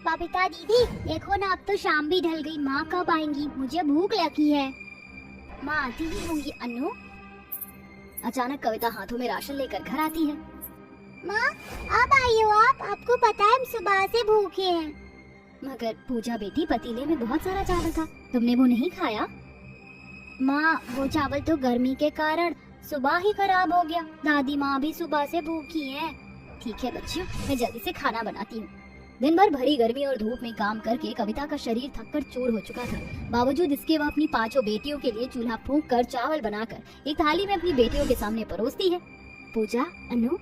बबीता दीदी देखो ना, अब तो शाम भी ढल गई। माँ कब आएंगी? मुझे भूख लगी है। माँ आती ही होंगी अनु। अचानक कविता हाथों में राशन लेकर घर आती है। माँ अब आई हो आप? आपको पता है हम सुबह से भूखे हैं। मगर पूजा बेटी, पतीले में बहुत सारा चावल था, तुमने वो नहीं खाया? माँ वो चावल तो गर्मी के कारण सुबह ही खराब हो गया। दादी माँ भी सुबह से भूखी है। ठीक है बच्चियों, मैं जल्दी से खाना बनाती हूँ। दिन भर भरी गर्मी और धूप में काम करके कविता का शरीर थककर चूर हो चुका था। बावजूद इसके वह अपनी 5 बेटियों के लिए चूल्हा फूंक कर चावल बनाकर एक थाली में अपनी बेटियों के सामने परोसती है। पूजा, अनु,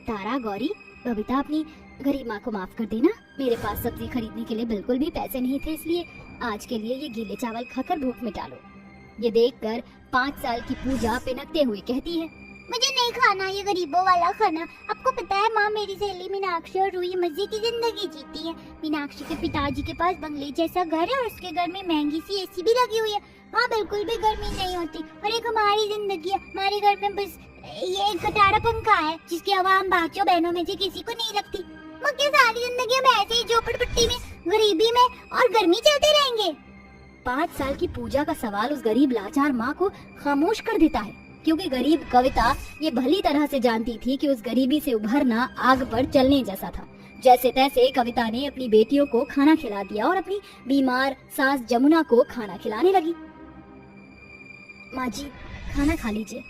तारा, गौरी, बबीता, अपनी गरीब माँ को माफ कर देना। मेरे पास सब्जी खरीदने के लिए बिल्कुल भी पैसे नहीं थे, इसलिए आज के लिए ये गीले चावल खाकर भूख मिटा लो। ये देखकर 5 साल की पूजा पिनकते हुए कहती है, मुझे नहीं खाना ये गरीबों वाला खाना। आपको पता है माँ, मेरी सहेली मीनाक्षी और रूही मजे की जिंदगी जीती है। मीनाक्षी के पिताजी के पास बंगले जैसा घर है और उसके घर में महंगी सी एसी भी लगी हुई है। वहाँ बिल्कुल भी गर्मी नहीं होती। और एक हमारी जिंदगी है, हमारे घर में बस ये एक खटारा पंखा है जिसकी हवा हम बाचों बहनों में से किसी को नहीं लगती। मगर सारी जिंदगी हम ऐसे ही झोपड़पट्टी में, गरीबी में और गर्मी चलते रहेंगे। 5 साल की पूजा का सवाल उस गरीब लाचार माँ को खामोश कर देता है, क्योंकि गरीब कविता ये भली तरह से जानती थी कि उस गरीबी से उभरना आग पर चलने जैसा था। जैसे तैसे कविता ने अपनी बेटियों को खाना खिला दिया और अपनी बीमार सास जमुना को खाना खिलाने लगी। माँ जी, खाना खा लीजिए।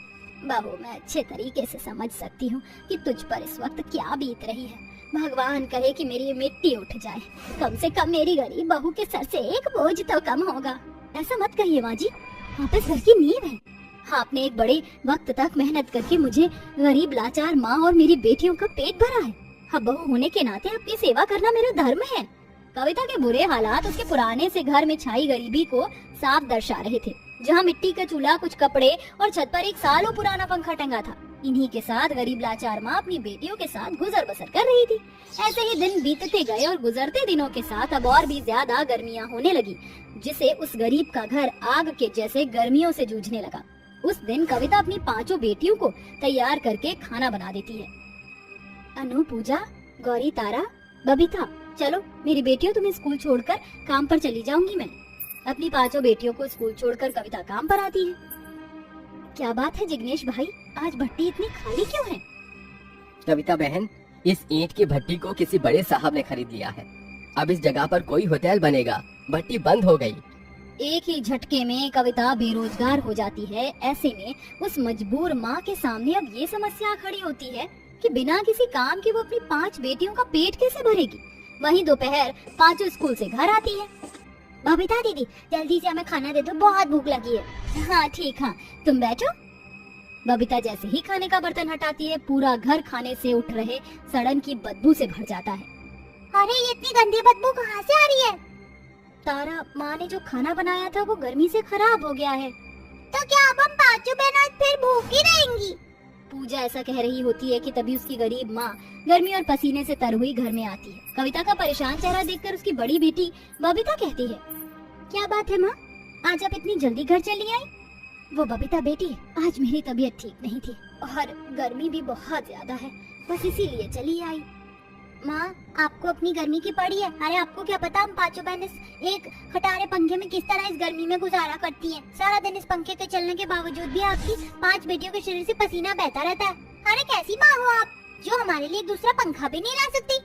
बाबू, मैं अच्छे तरीके से समझ सकती हूँ कि तुझ पर इस वक्त क्या बीत रही है। भगवान करे कि मेरी मिट्टी उठ जाए, कम से कम मेरी गरीब बहू के सर से एक बोझ तो कम होगा। ऐसा मत कहिए माँ जी, आप इस घर की नींव है। आपने एक बड़े वक्त तक मेहनत करके मुझे गरीब लाचार माँ और मेरी बेटियों का पेट भरा है। अब बहू होने के नाते आपकी सेवा करना मेरा धर्म है। कविता के बुरे हालात उसके पुराने से घर में छाई गरीबी को साफ दर्शा रहे थे, जहाँ मिट्टी का चूल्हा, कुछ कपड़े और छत पर एक सालों पुराना पंखा टंगा था। इन्हीं के साथ गरीब लाचार माँ अपनी बेटियों के साथ गुजर बसर कर रही थी। ऐसे ही दिन बीतते गए और गुजरते दिनों के साथ अब और भी ज्यादा गर्मियाँ होने लगी, जिसे उस गरीब का घर आग के जैसे गर्मियों से जूझने लगा। उस दिन कविता अपनी 5 बेटियों को तैयार करके खाना बना देती है। अनु, पूजा, गौरी, तारा, बबीता, चलो मेरी बेटियों, तुम्हें स्कूल छोड़कर काम पर चली जाऊंगी मैं। अपनी 5 बेटियों को स्कूल छोड़कर कविता काम पर आती है। क्या बात है जिग्नेश भाई, आज भट्टी इतनी खाली क्यों है? कविता बहन, इस ईंट की भट्टी को किसी बड़े साहब ने खरीद लिया है। अब इस जगह पर कोई होटल बनेगा, भट्टी बंद हो गई। एक ही झटके में कविता बेरोजगार हो जाती है। ऐसे में उस मजबूर माँ के सामने अब ये समस्या खड़ी होती है कि बिना किसी काम के वो अपनी 5 बेटियों का पेट कैसे भरेगी। वहीं दोपहर 5 स्कूल से घर आती है। बबीता दीदी, जल्दी से हमें खाना दे दो, बहुत भूख लगी है। हाँ ठीक, हाँ तुम बैठो। बबीता जैसे ही खाने का बर्तन हटाती है, पूरा घर खाने से उठ रहे सड़न की बदबू से भर जाता है। अरे ये इतनी गंदी बदबू कहाँ से आ रही है? तारा, माँ ने जो खाना बनाया था वो गर्मी से खराब हो गया है। तो क्या अब हम 5 बहनें फिर भूखी रहेंगी? पूजा ऐसा कह रही होती है कि तभी उसकी गरीब माँ गर्मी और पसीने से तर हुई घर में आती है। कविता का परेशान चेहरा देखकर उसकी बड़ी बेटी बबीता कहती है, क्या बात है माँ, आज आप इतनी जल्दी घर चली आई? वो बबीता बेटी, आज मेरी तबीयत ठीक नहीं थी और गर्मी भी बहुत ज्यादा है, बस इसीलिए चली आई। माँ, आपको अपनी गर्मी की पड़ी है। अरे आपको क्या पता हम 5 बहनें एक खटारे पंखे में किस तरह इस गर्मी में गुजारा करती हैं। सारा दिन इस पंखे के चलने के बावजूद भी आपकी 5 बेटियों के शरीर से पसीना बहता रहता है। अरे कैसी माँ हो आप, जो हमारे लिए दूसरा पंखा भी नहीं ला सकती।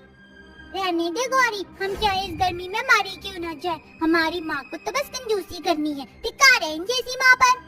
रहने दे गौरी, हम चाहे इस गर्मी में मारी क्यों न जाए, हमारी माँ को तो बस कंजूसी करनी है। टिका रहे जैसी माँ पर।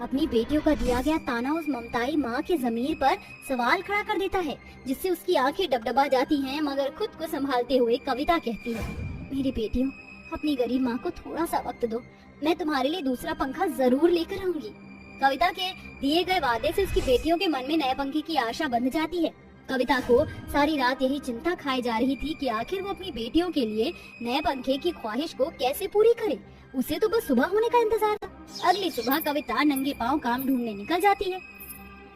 अपनी बेटियों का दिया गया ताना उस ममताई माँ के ज़मीर पर सवाल खड़ा कर देता है, जिससे उसकी आंखें डबडबा जाती हैं। मगर खुद को संभालते हुए कविता कहती है, मेरी बेटियों, अपनी गरीब माँ को थोड़ा सा वक्त दो, मैं तुम्हारे लिए दूसरा पंखा जरूर लेकर आऊंगी। कविता के दिए गए वादे से उसकी बेटियों के मन में नए पंखे की आशा बंध जाती है। कविता को सारी रात यही चिंता खाई जा रही थी कि आखिर वो अपनी बेटियों के लिए नए पंखे की ख्वाहिश को कैसे पूरी करे। उसे तो बस सुबह होने का इंतजार था। अगली सुबह कविता नंगे पांव काम ढूंढने निकल जाती है।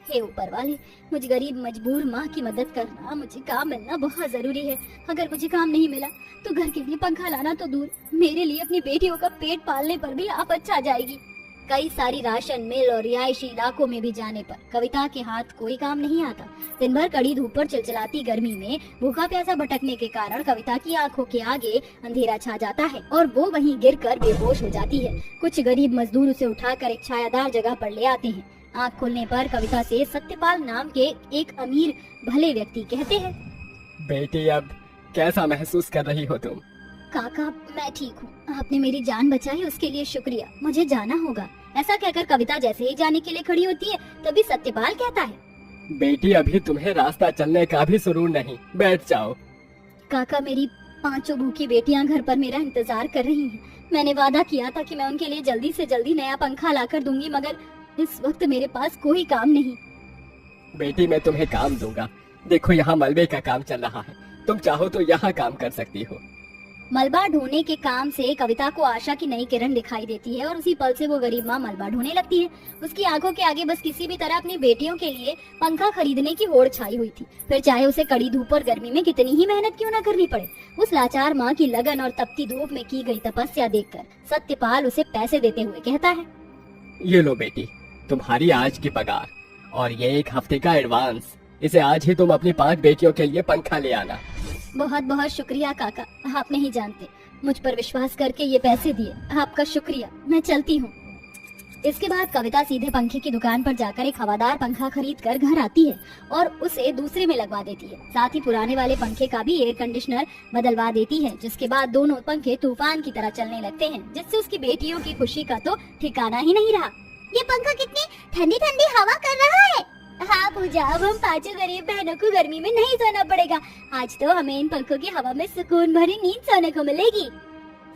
हे ऊपर वाले, मुझ गरीब मजबूर माँ की मदद करना, मुझे काम मिलना बहुत जरूरी है। अगर मुझे काम नहीं मिला तो घर के लिए पंखा लाना तो दूर, मेरे लिए अपनी बेटियों का पेट पालने पर भी आफत छा जाएगी। कई सारी राशन मिल और रिहायशी इलाकों में भी जाने पर कविता के हाथ कोई काम नहीं आता। दिन भर कड़ी धूप पर चिलचिलाती गर्मी में भूखा प्यासा भटकने के कारण कविता की आंखों के आगे अंधेरा छा जाता है और वो वहीं गिरकर बेहोश हो जाती है। कुछ गरीब मजदूर उसे उठाकर एक छायादार जगह पर ले आते हैं। आँख खुलने पर कविता से सत्यपाल नाम के एक अमीर भले व्यक्ति कहते हैं, बेटी अब कैसा महसूस कर रही हो तुम? काका मैं ठीक हूँ, आपने मेरी जान बचाई उसके लिए शुक्रिया, मुझे जाना होगा। ऐसा कहकर कविता जैसे ही जाने के लिए खड़ी होती है तभी सत्यपाल कहता है, बेटी अभी तुम्हें रास्ता चलने का भी सुरूर नहीं, बैठ जाओ। काका मेरी 5 भूखी बेटियां घर पर मेरा इंतजार कर रही हैं। मैंने वादा किया था कि मैं उनके लिए जल्दी से जल्दी नया पंखा लाकर दूंगी, मगर इस वक्त मेरे पास कोई काम नहीं। बेटी मैं तुम्हें काम दूंगा। देखो यहाँ मलबे का काम चल रहा है, तुम चाहो तो यहाँ काम कर सकती हो। मलबा ढोने के काम से कविता को आशा की नई किरण दिखाई देती है और उसी पल से वो गरीब माँ मलबा ढोने लगती है। उसकी आंखों के आगे बस किसी भी तरह अपनी बेटियों के लिए पंखा खरीदने की होड़ छाई हुई थी, फिर चाहे उसे कड़ी धूप और गर्मी में कितनी ही मेहनत क्यों न करनी पड़े। उस लाचार माँ की लगन और तपती धूप में की गई तपस्या देखकर सत्यपाल उसे पैसे देते हुए कहता है, ये लो बेटी, तुम्हारी आज की पगार और ये 1 हफ्ते का एडवांस। इसे आज ही तुम अपनी 5 बेटियों के लिए पंखा ले आना। बहुत बहुत शुक्रिया काका, आप नहीं जानते, मुझ पर विश्वास करके ये पैसे दिए, आपका शुक्रिया। मैं चलती हूँ। इसके बाद कविता सीधे पंखे की दुकान पर जाकर एक हवादार पंखा खरीद कर घर आती है और उसे दूसरे में लगवा देती है। साथ ही पुराने वाले पंखे का भी एयर कंडीशनर बदलवा देती है, जिसके बाद दोनों पंखे तूफान की तरह चलने लगते हैं, जिससे उसकी बेटियों की खुशी का तो ठिकाना ही नहीं रहा। ये पंखा कितनी ठंडी ठंडी हवा कर रहा है। हाँ पूजा, अब हम 5 गरीब बहनों को गर्मी में नहीं सोना पड़ेगा। आज तो हमें इन पंखों की हवा में सुकून भरी नींद सोने को मिलेगी।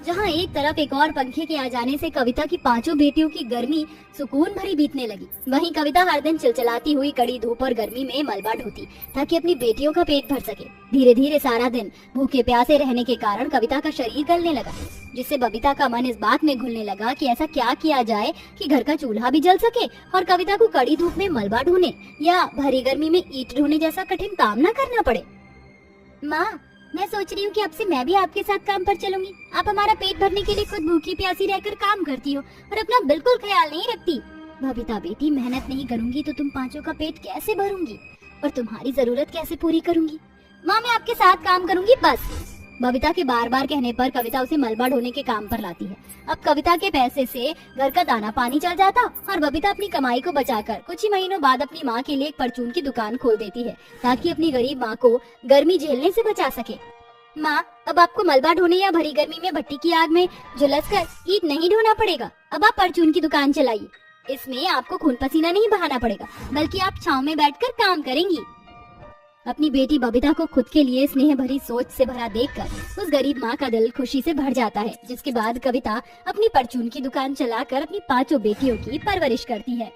जहाँ एक तरफ एक और पंखे के आ जाने से कविता की 5 बेटियों की गर्मी सुकून भरी बीतने लगी, वहीं कविता हर दिन चिलचिलाती हुई कड़ी धूप और गर्मी में मलबा ढोती ताकि अपनी बेटियों का पेट भर सके। धीरे धीरे सारा दिन भूखे प्यासे रहने के कारण कविता का शरीर गलने लगा, जिससे बबीता का मन इस बात में घुलने लगा कि ऐसा क्या किया जाए कि घर का चूल्हा भी जल सके और कविता को कड़ी धूप में मलबा ढोने या भरी गर्मी में ईंट ढोने जैसा कठिन काम न करना पड़े। माँ, मैं सोच रही हूँ कि अब से मैं भी आपके साथ काम पर चलूंगी। आप हमारा पेट भरने के लिए खुद भूखी प्यासी रहकर काम करती हो और अपना बिल्कुल ख्याल नहीं रखती। बबीता बेटी, मेहनत नहीं करूंगी तो तुम 5 का पेट कैसे भरूंगी और तुम्हारी जरूरत कैसे पूरी करूंगी? माँ, मैं आपके साथ काम करूंगी बस। बबीता के बार बार कहने पर कविता उसे मलबा ढोने के काम पर लाती है। अब कविता के पैसे से घर का दाना पानी चल जाता और बबीता अपनी कमाई को बचाकर कुछ ही महीनों बाद अपनी माँ के लिए एक परचून की दुकान खोल देती है, ताकि अपनी गरीब माँ को गर्मी झेलने से बचा सके। माँ, अब आपको मलबा ढोने या भरी गर्मी में भट्टी की आग में झुलस कर ईंट नहीं ढोना पड़ेगा। अब आप परचून की दुकान चलाइए। इसमें आपको खून पसीना नहीं बहाना पड़ेगा, बल्कि आप छांव में बैठकर काम करेंगी। अपनी बेटी बबीता को खुद के लिए स्नेह भरी सोच से भरा देखकर उस गरीब माँ का दिल खुशी से भर जाता है, जिसके बाद कविता अपनी परचून की दुकान चलाकर अपनी 5 बेटियों की परवरिश करती है।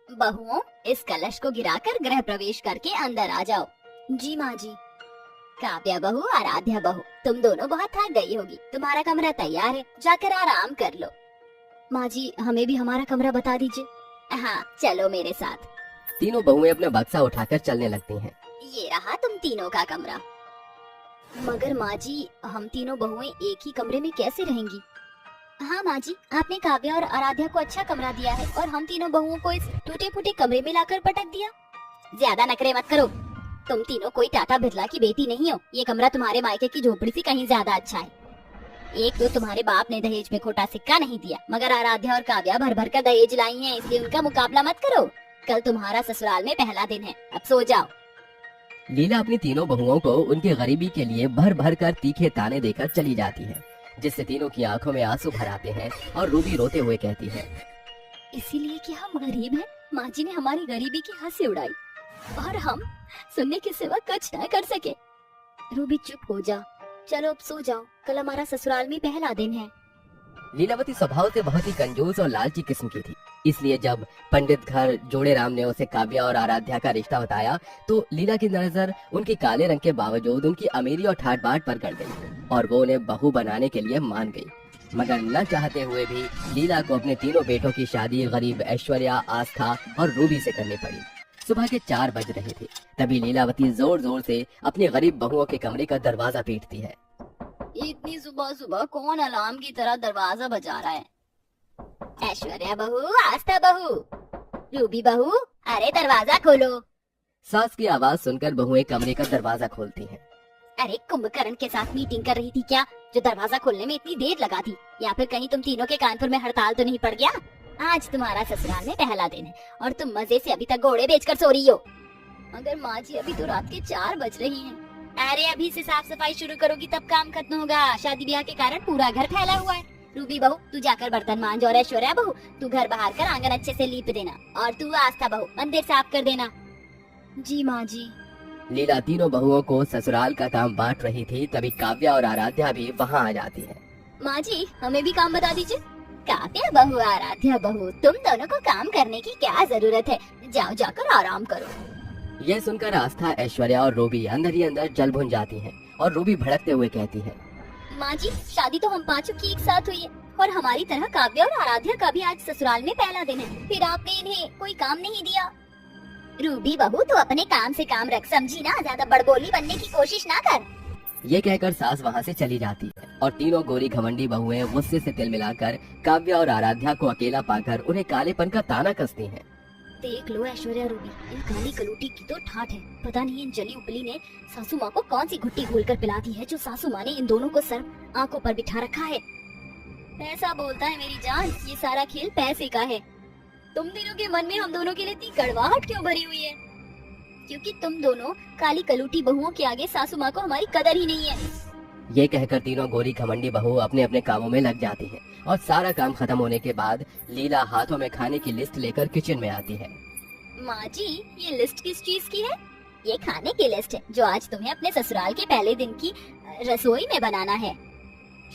बहुओं, इस कलश को गिराकर गृह प्रवेश करके अंदर आ जाओ। जी माँ जी। काव्या बहू, आराध्या बहू, तुम दोनों बहुत थक गई होगी, तुम्हारा कमरा तैयार है, जाकर आराम कर लो। माँ जी, हमें भी हमारा कमरा बता दीजिए। हाँ, चलो मेरे साथ। तीनों बहुएं अपना बक्सा उठाकर चलने लगती हैं। ये रहा तुम तीनों का कमरा। मगर माँ जी, हम तीनों बहुएं एक ही कमरे में कैसे रहेंगी? हाँ माँ जी, आपने काव्या और आराध्या को अच्छा कमरा दिया है और हम तीनों बहुओं को इस टूटे फूटे कमरे में लाकर पटक दिया। ज्यादा नखरे मत करो, तुम तीनों कोई टाटा बिरला की बेटी नहीं हो। ये कमरा तुम्हारे मायके की झोपड़ी से कहीं ज्यादा अच्छा है। एक तो तुम्हारे बाप ने दहेज में खोटा सिक्का नहीं दिया, मगर आराध्या और काव्या भर भर कर दहेज लाई हैं, इसलिए उनका मुकाबला मत करो। कल तुम्हारा ससुराल में पहला दिन है, अब सो जाओ। लीला अपनी तीनों बहुओं को उनकी गरीबी के लिए भर भर कर तीखे ताने देकर चली जाती है, जिससे तीनों की आंखों में आंसू भर आते हैं और रूबी रोते हुए कहती है, इसीलिए कि हम गरीब हैं, माँ जी ने हमारी गरीबी की हंसी उड़ाई और हम सुनने के सिवा कुछ न कर सके। रूबी चुप हो जा, चलो अब सो जाओ, कल हमारा ससुराल में पहला दिन है। लीलावती स्वभाव से बहुत ही कंजूस और लालची किस्म की थी, इसलिए जब पंडित घर जोड़े राम ने उसे काव्या और आराध्या का रिश्ता बताया तो लीला की नजर उनके काले रंग के बावजूद उनकी अमीरी और ठाट बाट पर गड़ गई और वो उन्हें बहू बनाने के लिए मान गई। मगर न चाहते हुए भी लीला को अपने तीनों बेटों की शादी गरीब ऐश्वर्या, आस्था और रूबी से करनी पड़ी। सुबह के 4 बज रहे थे, तभी लीलावती जोर जोर से अपनी गरीब बहुओं के कमरे का दरवाजा पीटती है। इतनी सुबह सुबह कौन अलार्म की तरह दरवाजा बजा रहा है? ऐश्वर्या बहू, आस्था बहू, रूबी बहू, अरे दरवाजा खोलो। सास की आवाज सुनकर बहुएं कमरे का दरवाजा खोलती हैं। अरे कुंभकर्ण के साथ मीटिंग कर रही थी क्या, जो दरवाजा खोलने में इतनी देर लगा दी? या फिर कहीं तुम तीनों के कानपुर में हड़ताल तो नहीं पड़ गया? आज तुम्हारा ससुराल में पहला दिन है और तुम मजे से अभी तक घोड़े बेचकर सो रही हो। मगर माँ जी अभी तो रात के 4 बज रही हैं। अरे अभी से साफ सफाई शुरू करोगी तब काम खत्म होगा। शादी ब्याह के कारण पूरा घर फैला हुआ है। रूबी बहू तू जाकर बर्तन मांझ और ऐश्वर्या बहू तू घर बाहर कर आंगन अच्छे से लीप देना और तू आस्था बहू मंदिर साफ कर देना। जी माँ जी। लीला तीनों बहुओं को ससुराल का काम बांट रही थी, तभी काव्या और आराध्या भी वहाँ आ जाती है। माँ जी हमें भी काम बता दीजिए। काव्या बहू, आराध्या बहू, तुम दोनों को काम करने की क्या जरूरत है, जाओ जाकर आराम करो। यह सुनकर आस्था, ऐश्वर्या और रूबी अंदर ही अंदर जल भुन जाती हैं और रूबी भड़कते हुए कहती है, माँ जी शादी तो हम पांचों की एक साथ हुई है और हमारी तरह काव्या और आराध्या का भी आज ससुराल में पहला दिन है, फिर आपने इन्हें कोई काम नहीं दिया। रूबी बहू तू अपने काम से काम रख, समझी ना, ज्यादा बड़बोली बनने की कोशिश ना कर। ये कहकर सास वहाँ से चली जाती है और तीनों गोरी घमंडी बहुएं गुस्से से तिल मिलाकर काव्या और आराध्या को अकेला पाकर उन्हें कालेपन का ताना कसती हैं। देख लो ऐश्वर्या, रूबी, इन काली कलूटी की तो ठाठ है। पता नहीं इन जली उपली ने सासू माँ को कौन सी घुट्टी घोलकर पिला दी है, जो सासू माँ ने इन दोनों को सर आंखों पर बिठा रखा है। पैसा बोलता है मेरी जान, ये सारा खेल पैसे का है। तुम तीनों के मन में हम दोनों के लिए इतनी कड़वाहट क्यों भरी हुई है? क्योंकि तुम दोनों काली कलूटी बहुओं के आगे सासू माँ को हमारी कदर ही नहीं है। ये कहकर तीनों गोरी घमंडी बहू अपने अपने कामों में लग जाती हैं और सारा काम खत्म होने के बाद लीला हाथों में खाने की लिस्ट लेकर किचन में आती है। माँ जी ये लिस्ट किस चीज की है? ये खाने की लिस्ट है जो आज तुम्हें अपने ससुराल के पहले दिन की रसोई में बनाना है।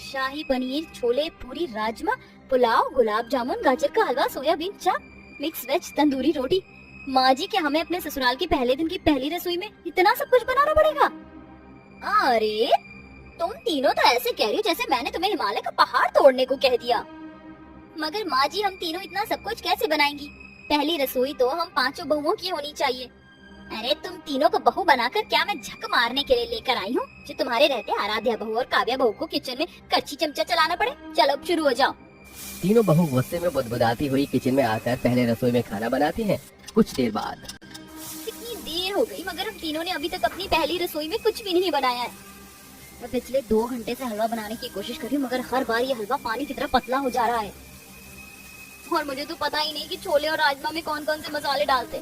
शाही पनीर, छोले, पूरी, राजमा, पुलाव, गुलाब जामुन, गाजर का हलवा, सोयाबीन चाप, मिक्स वेज, तंदूरी रोटी। माँ जी क्या हमें अपने ससुराल के पहले दिन की पहली रसोई में इतना सब कुछ बनाना पड़ेगा? अरे तुम तीनों तो ऐसे कह रही हो जैसे मैंने तुम्हें हिमालय का पहाड़ तोड़ने को कह दिया। मगर माँ जी हम तीनों इतना सब कुछ कैसे बनाएंगी? पहली रसोई तो हम पांचों बहुओं की होनी चाहिए। अरे तुम तीनों को बहू बनाकर क्या मैं झक मारने के लिए लेकर आई हूँ जो तुम्हारे रहते आराध्या बहू और काव्या बहू को किचन में कच्ची चमचा चलाना पड़े? चलो अब शुरू हो जाओ। तीनों बहू गुस्से में बुदबुदाती हुई किचन में आकर पहले रसोई में खाना बनाती हैं। कुछ देर बाद कितनी देर हो गई मगर हम तीनों ने अभी तक अपनी पहली रसोई में कुछ भी नहीं बनाया है। मैं पिछले 2 घंटे से हलवा बनाने की कोशिश कर रही हूँ मगर हर बार ये हलवा पानी की तरह पतला हो जा रहा है। और मुझे तो पता ही नहीं कि छोले और राजमा में कौन कौन से मसाले डालते।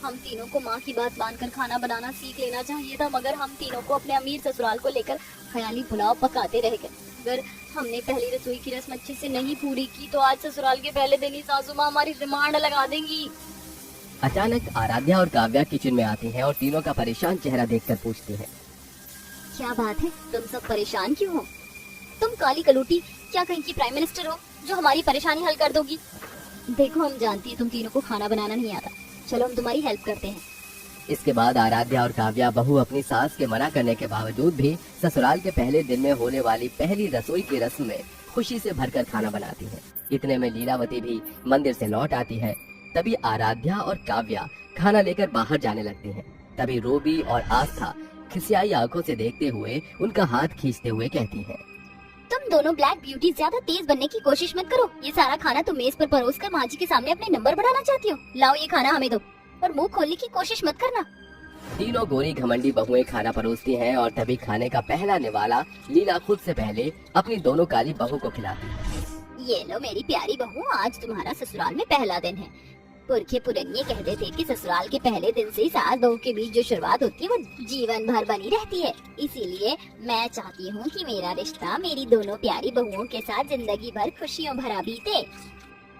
हम तीनों को माँ की बात मानकर खाना बनाना सीख लेना चाहिए था, मगर हम तीनों को अपने अमीर ससुराल को लेकर ख्याली पुलाव पकाते रह गए। अगर हमने पहली रसोई की रस्म अच्छे से नहीं पूरी की तो आज ससुराल के पहले दिन ही सासू माँ हमारी रिमांड लगा देंगी। अचानक आराध्या और काव्या किचन में आती हैं और तीनों का परेशान चेहरा देखकर पूछती हैं, क्या बात है, तुम सब परेशान क्यों हो? तुम काली कलूटी क्या कहीं की प्राइम मिनिस्टर हो जो हमारी परेशानी हल कर दोगी? देखो हम जानती है तुम तीनों को खाना बनाना नहीं आता, चलो हम तुम्हारी हेल्प करते हैं। इसके बाद आराध्या और काव्या बहू अपनी सास के मना करने के बावजूद भी ससुराल के पहले दिन में होने वाली पहली रसोई की रस्म में खुशी से भरकर खाना बनाती हैं। इतने में लीलावती भी मंदिर से लौट आती है। तभी आराध्या और काव्या खाना लेकर बाहर जाने लगती हैं। तभी रूबी और आस्था खिसियाई आंखों से देखते हुए उनका हाथ खींचते हुए कहती हैं, तुम दोनों ब्लैक ब्यूटी ज्यादा तेज बनने की कोशिश मत करो। ये सारा खाना तुम मेज पर परोस कर माँ जी के सामने अपने नंबर बढ़ाना चाहती हो। लाओ ये खाना हमें दो और मुंह खोलने की कोशिश मत करना। तीनों गोरी घमंडी बहुएं खाना परोसती हैं और तभी खाने का पहला निवाला लीला खुद से पहले अपनी दोनों काली बहू को खिलाती है। ये लो मेरी प्यारी बहू, आज तुम्हारा ससुराल में पहला दिन है। पुरखे पुरनिये कहते थे कि ससुराल के पहले दिन से ही सास बहू के बीच जो शुरुआत होती है वो जीवन भर बनी रहती है। इसीलिए मैं चाहती हूँ कि मेरा रिश्ता मेरी दोनों प्यारी बहुओं के साथ जिंदगी भर खुशियों भरा बीते।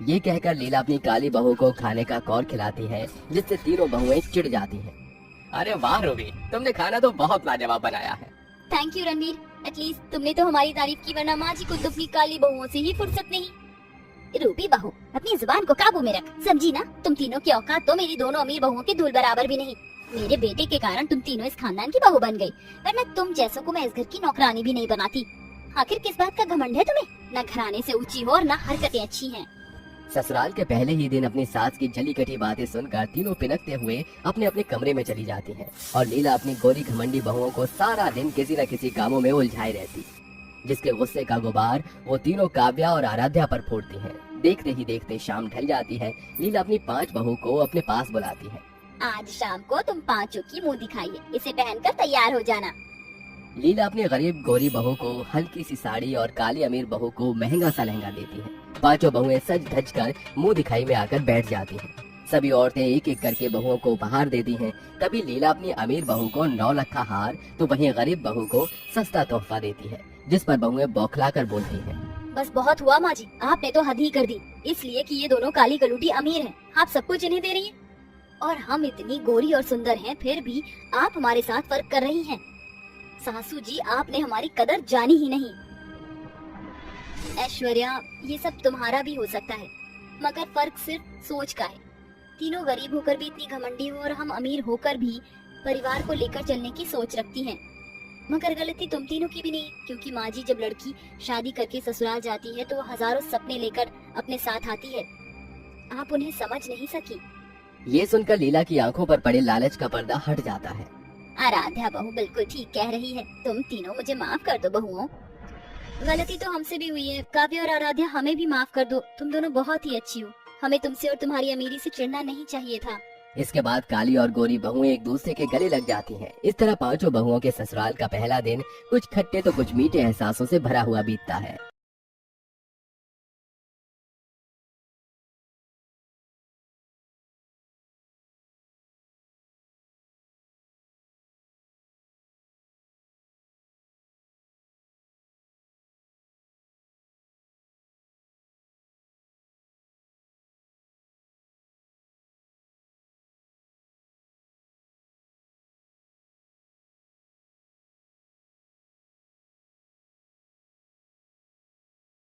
ये कहकर लीला अपनी काली बहू को खाने का कौर खिलाती है, जिससे तीनों बहुएं चिढ़ जाती हैं। अरे वाह रूबी, तुमने खाना तो बहुत लाजवाब बनाया है। थैंक यू रणवीर, एटलीस्ट तुमने तो हमारी तारीफ की, वरना माँ जी को तो अपनी काली बहुओं से ही फुर्सत नहीं। रूबी बहू अपनी जुबान को काबू में रख, समझी ना? तुम तीनों की औकात तो मेरी दोनों अमीर बहुओं के धूल बराबर भी नहीं। मेरे बेटे के कारण तुम तीनों इस खानदान की बहू बन गई, वरना तुम जैसों को मैं इस घर की नौकरानी भी नहीं बनाती। आखिर किस बात का घमंड है तुम्हें? न घराने से ऊंची हो और न हरकतें अच्छी हैं। ससुराल के पहले ही दिन अपनी सास की जली कटी बातें सुनकर तीनों पिनकते हुए अपने अपने कमरे में चली जाती हैं और लीला अपनी गोरी घमंडी बहुओं को सारा दिन किसी न किसी कामों में उलझाई रहती, जिसके गुस्से का गुबार वो तीनों काव्या और आराध्या पर फोड़ती हैं। देखते ही देखते शाम ढल जाती है। लीला अपनी 5 बहू को अपने पास बुलाती है। आज शाम को तुम पांचों की मुंह दिखाइए, इसे पहनकर तैयार हो जाना। लीला अपनी गरीब गोरी बहू को हल्की सी साड़ी और काली अमीर बहू को महंगा सा लहंगा देती है। 5 बहुएं सज धज कर मुंह दिखाई में आकर बैठ जाती हैं। सभी औरतें एक एक करके बहुओं को उपहार देती हैं। तभी लीला अपनी अमीर बहू को 9 लाख का हार तो वहीं गरीब बहू को सस्ता तोहफा देती है, जिस पर बहुएं बौखला कर बोलती हैं। बस बहुत हुआ माँ जी, आपने तो हद ही कर दी। इसलिए कि ये दोनों काली गलूटी अमीर हैं, आप सबको जिन्हें दे रही हैं। और हम इतनी गोरी और सुंदर हैं, फिर भी आप हमारे साथ फर्क कर रही हैं। सासू जी, आपने हमारी कदर जानी ही नहीं। ऐश्वर्या, ये सब तुम्हारा भी हो सकता है, मगर फर्क सिर्फ सोच का है। तीनों गरीब होकर भी इतनी घमंडी हो और हम अमीर होकर भी परिवार को लेकर चलने की सोच रखती हैं। मगर गलती तुम तीनों की भी नहीं, क्योंकि माँ जी, जब लड़की शादी करके ससुराल जाती है तो हजारों सपने लेकर अपने साथ आती है। आप उन्हें समझ नहीं सकी। ये सुनकर लीला की आंखों पर पड़े लालच का पर्दा हट जाता है। आराध्या बहू बिल्कुल ठीक कह रही है। तुम तीनों मुझे माफ कर दो बहुओं। गलती तो हमसे भी हुई है। काव्या और आराध्या, हमें भी माफ कर दो। तुम दोनों बहुत ही अच्छी हो। हमें तुमसे और तुम्हारी अमीरी से चिढ़ना नहीं चाहिए था। इसके बाद काली और गोरी बहुएं एक दूसरे के गले लग जाती हैं। इस तरह 5 बहुओं के ससुराल का पहला दिन कुछ खट्टे तो कुछ मीठे एहसासों से भरा हुआ बीतता है।